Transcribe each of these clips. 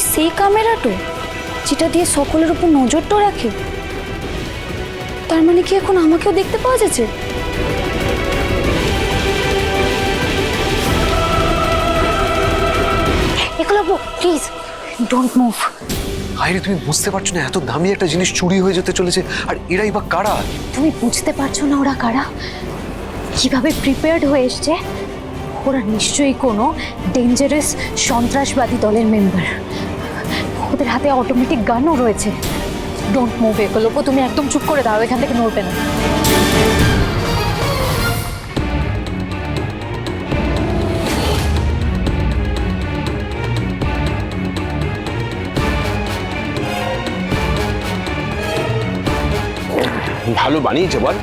সেই ক্যামেরাটা যেটা দিয়ে সকলের উপর নজরটা রাখে। তার মানে কি এখন আমাকেও দেখতে পাওয়া যাচ্ছে? Eklavya, please don't move. আরে তুমি বুঝতে পারছো না এত দামি একটা জিনিস চুরি হয়ে যেতে চলেছে, আর এরাই বা কারা? তুমি বুঝতে পারছো না ওরা কারা? কিভাবে প্রিপেয়ার্ড হয়ে এসছে? ওরা নিশ্চয়ই কোনো ডেঞ্জারাস সন্ত্রাসবাদী দলের মেম্বার। ওদের হাতে অটোমেটিক গানও রয়েছে। ডোন্ট মুভ একলব্য, তুমি একদম চুপ করে দাঁড়াও, এখান থেকে নড়বে না। ভালো বানিয়েছে বল।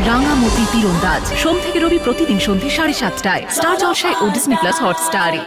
রাঙামতি তীরন্দাজ সোম থেকে রবি প্রতিদিন সন্ধ্যে 7:30টায় স্টার জলসায় ও ডিজনি প্লাস হটস্টারে।